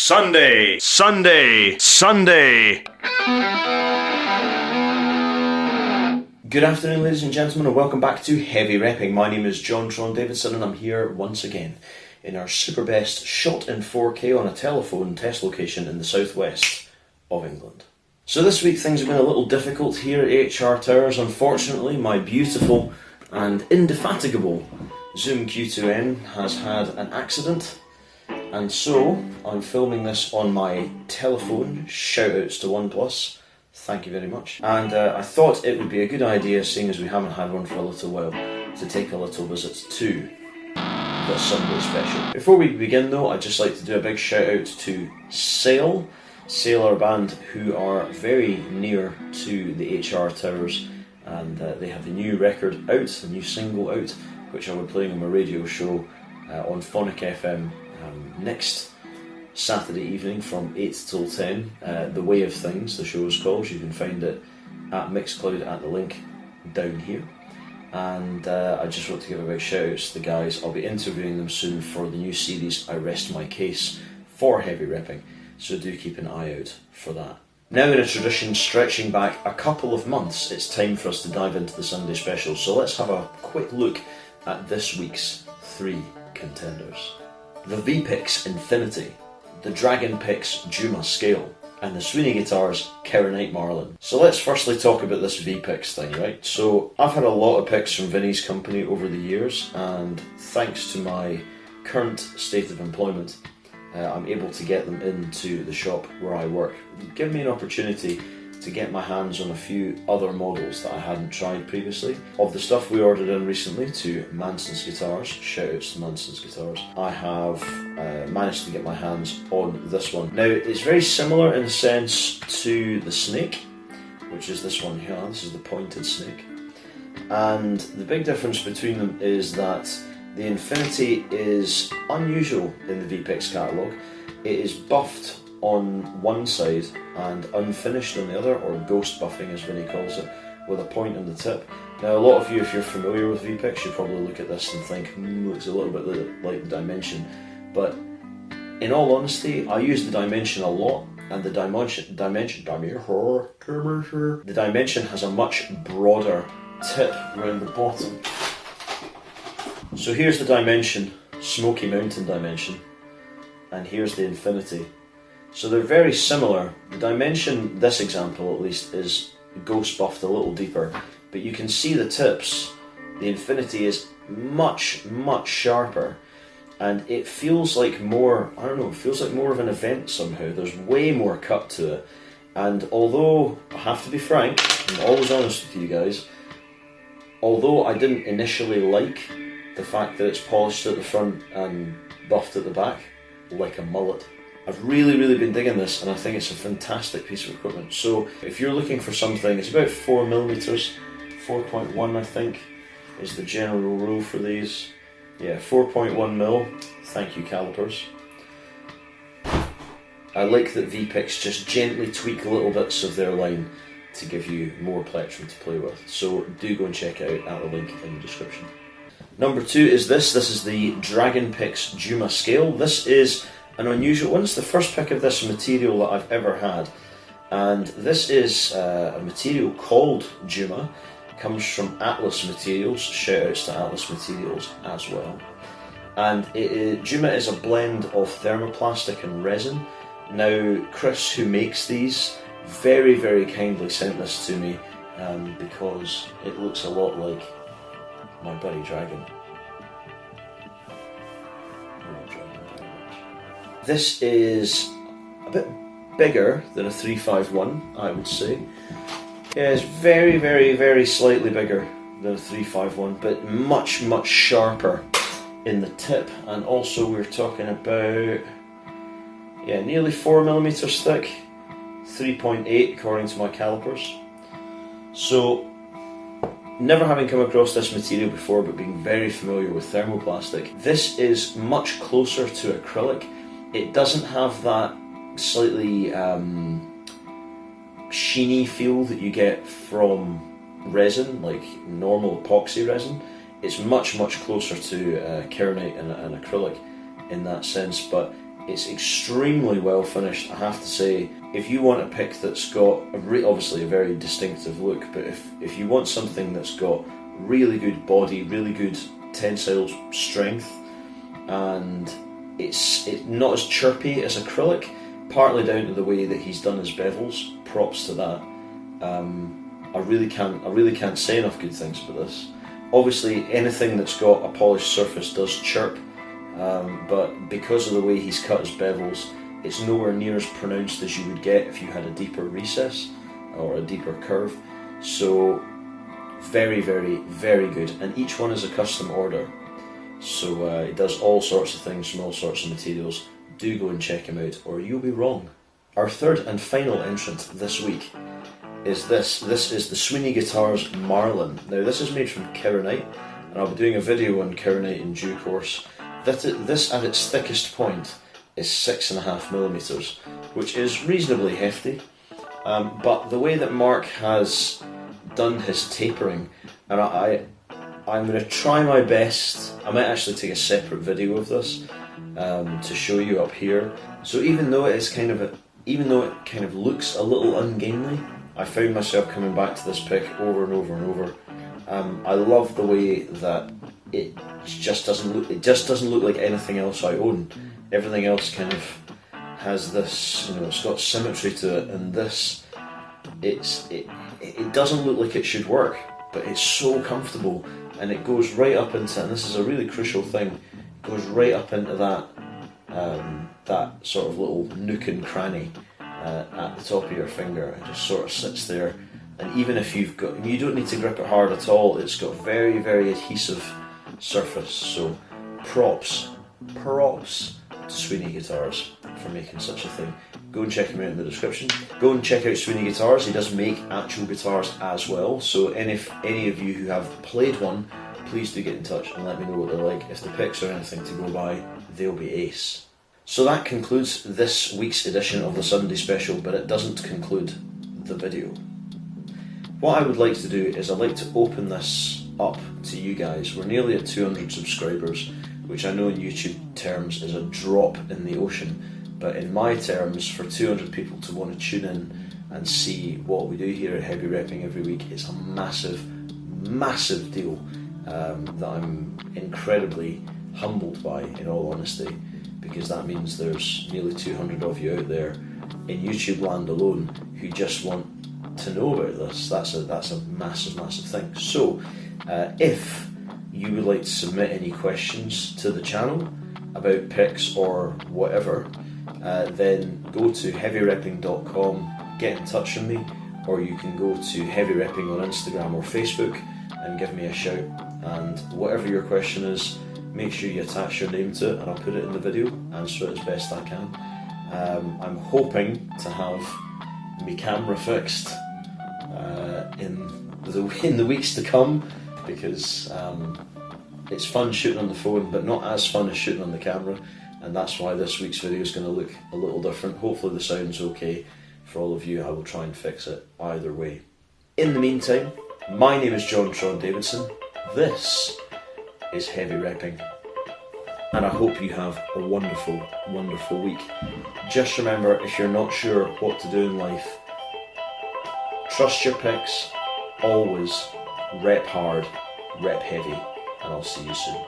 Sunday, Sunday, Sunday. Good afternoon, ladies and gentlemen, and welcome back to Heavy Repping. My name is John Davidson, and I'm here once again in our super best shot in 4K on a telephone test location in the southwest of England. So this week things have been a little difficult here at HR Towers. Unfortunately, my beautiful and indefatigable Zoom Q2N has had an accident, and so I'm filming this on my telephone. Shoutouts to OnePlus. Thank you very much. And I thought it would be a good idea, seeing as we haven't had one for a little while, to take a little visit to the Sunday special. Before we begin though, I'd just like to do a big shout out to Sail. Sail are a band who are very near to the HR Towers, and they have a new record out, a new single out, which I'll be playing on my radio show on Phonic FM next Saturday evening from 8 till 10. The Way of Things, the show is called. You can find it at Mixcloud at the link down here. And I just want to give a big shout out to the guys. I'll be interviewing them soon for the new series I Rest My Case for Heavy Repping, so do keep an eye out for that. Now, in a tradition stretching back a couple of months, it's time for us to dive into the Sunday special. So let's have a quick look at this week's three contenders. The V-Pix Infinity, the Dragon Pix Juma scale, and the Suibhne Guitars Kirinite Marlin. So let's firstly talk about this V-Pix thing, right? So I've had a lot of picks from Vinny's company over the years, and thanks to my current state of employment, I'm able to get them into the shop where I work. Give me an opportunity to get my hands on a few other models that I hadn't tried previously. Of the stuff we ordered in recently to Manson's Guitars, shoutouts to Manson's Guitars, I have managed to get my hands on this one. Now, it's very similar in a sense to the Snake, which is this one here. This is the pointed Snake. And the big difference between them is that the Infinity is unusual in the V-Pix catalogue. It is buffed on one side and unfinished on the other, or ghost buffing as Vinny calls it, with a point on the tip. Now, a lot of you, if you're familiar with V-Pix, you probably look at this and think, looks a little bit like the Dimension. But in all honesty, I use the Dimension a lot, and the Dimension has a much broader tip around the bottom. So here's the Dimension, Smoky Mountain Dimension, and here's the Infinity. So they're very similar. The Dimension, this example at least, is ghost buffed a little deeper, but you can see the tips. The Infinity is much sharper, and it feels like more, I don't know, it feels like more of an event somehow. There's way more cut to it, and although, I have to be frank, I'm always honest with you guys, although I didn't initially like the fact that it's polished at the front and buffed at the back, like a mullet, I've really been digging this, and I think it's a fantastic piece of equipment. So if you're looking for something, it's about 4mm, 4.1 I think is the general rule for these. Yeah, 4.1mm, thank you calipers. I like that V-Pix just gently tweak little bits of their line to give you more plectrum to play with. So do go and check it out at the link in the description. Number two is this. This is the Dragon Pix Juma scale. This is an unusual one. It's the first pick of this material that I've ever had, and this is a material called Juma. It comes from Atlas Materials. Shoutouts to Atlas Materials as well. And Juma is a blend of thermoplastic and resin. Now, Chris, who makes these, very kindly sent this to me because it looks a lot like my buddy Dragon. This is a bit bigger than a 351, I would say. Yeah, it's very slightly bigger than a 351, but much sharper in the tip. And also we're talking about, yeah, nearly 4mm thick, 3.8 according to my calipers. So, never having come across this material before, but being very familiar with thermoplastic, this is much closer to acrylic. It doesn't have that slightly sheeny feel that you get from resin, like normal epoxy resin. It's much closer to Kirinite and acrylic in that sense, but It's extremely well finished, I have to say. If you want a pick that's got obviously a very distinctive look, but if you want something that's got really good body, really good tensile strength, and it's not as chirpy as acrylic, partly down to the way that he's done his bevels. Props to that. I really can't say enough good things about this. Obviously, anything that's got a polished surface does chirp, but because of the way he's cut his bevels, it's nowhere near as pronounced as you would get if you had a deeper recess or a deeper curve. So very, very, very good. And each one is a custom order. So it does all sorts of things from all sorts of materials. Do go and check him out, or you'll be wrong. Our third and final entrant this week is this. This is the Suibhne Guitars Marlin. Now this is made from Kirinite, and I'll be doing a video on Kirinite in due course. This at its thickest point is 6.5mm, which is reasonably hefty. But the way that Mark has done his tapering, and I'm going to try my best. I might actually take a separate video of this to show you up here. So even though it kind of looks a little ungainly, I found myself coming back to this pick over and over and over. I love the way that it just doesn't look like anything else I own. Everything else kind of has this, it's got symmetry to it, and this, it doesn't look like it should work, but it's so comfortable, and it goes right up into, and this is a really crucial thing, it goes right up into that sort of little nook and cranny at the top of your finger. It just sort of sits there, and even if you don't need to grip it hard at all. It's got very, very adhesive surface. So props to Suibhne Guitars for making such a thing. Go and check him out in the description. Go and check out Suibhne Guitars. He does make actual guitars as well, so if any of you who have played one, please do get in touch and let me know what they're like. If the picks are anything to go by, they'll be ace. So that concludes this week's edition of the Sunday special, but it doesn't conclude the video. What I would like to do is I'd like to open this up to you guys. We're nearly at 200 subscribers, which I know in YouTube terms is a drop in the ocean, but in my terms, for 200 people to want to tune in and see what we do here at Heavy Repping every week is a massive, massive deal that I'm incredibly humbled by, in all honesty, because that means there's nearly 200 of you out there in YouTube land alone who just want to know about this. That's a massive, massive thing. So if you would like to submit any questions to the channel about picks or whatever, then go to heavyrepping.com, get in touch with me, or you can go to Heavy Repping on Instagram or Facebook and give me a shout. And whatever your question is, make sure you attach your name to it, and I'll put it in the video, answer it as best I can. I'm hoping to have my camera fixed in the weeks to come, because it's fun shooting on the phone, but not as fun as shooting on the camera, and that's why this week's video is going to look a little different. Hopefully the sound's okay for all of you. I will try and fix it either way. In the meantime, my name is Toan Davidson. This is Heavy Repping, and I hope you have a wonderful, wonderful week. Just remember, if you're not sure what to do in life, trust your picks, always rep hard, rep heavy, and I'll see you soon.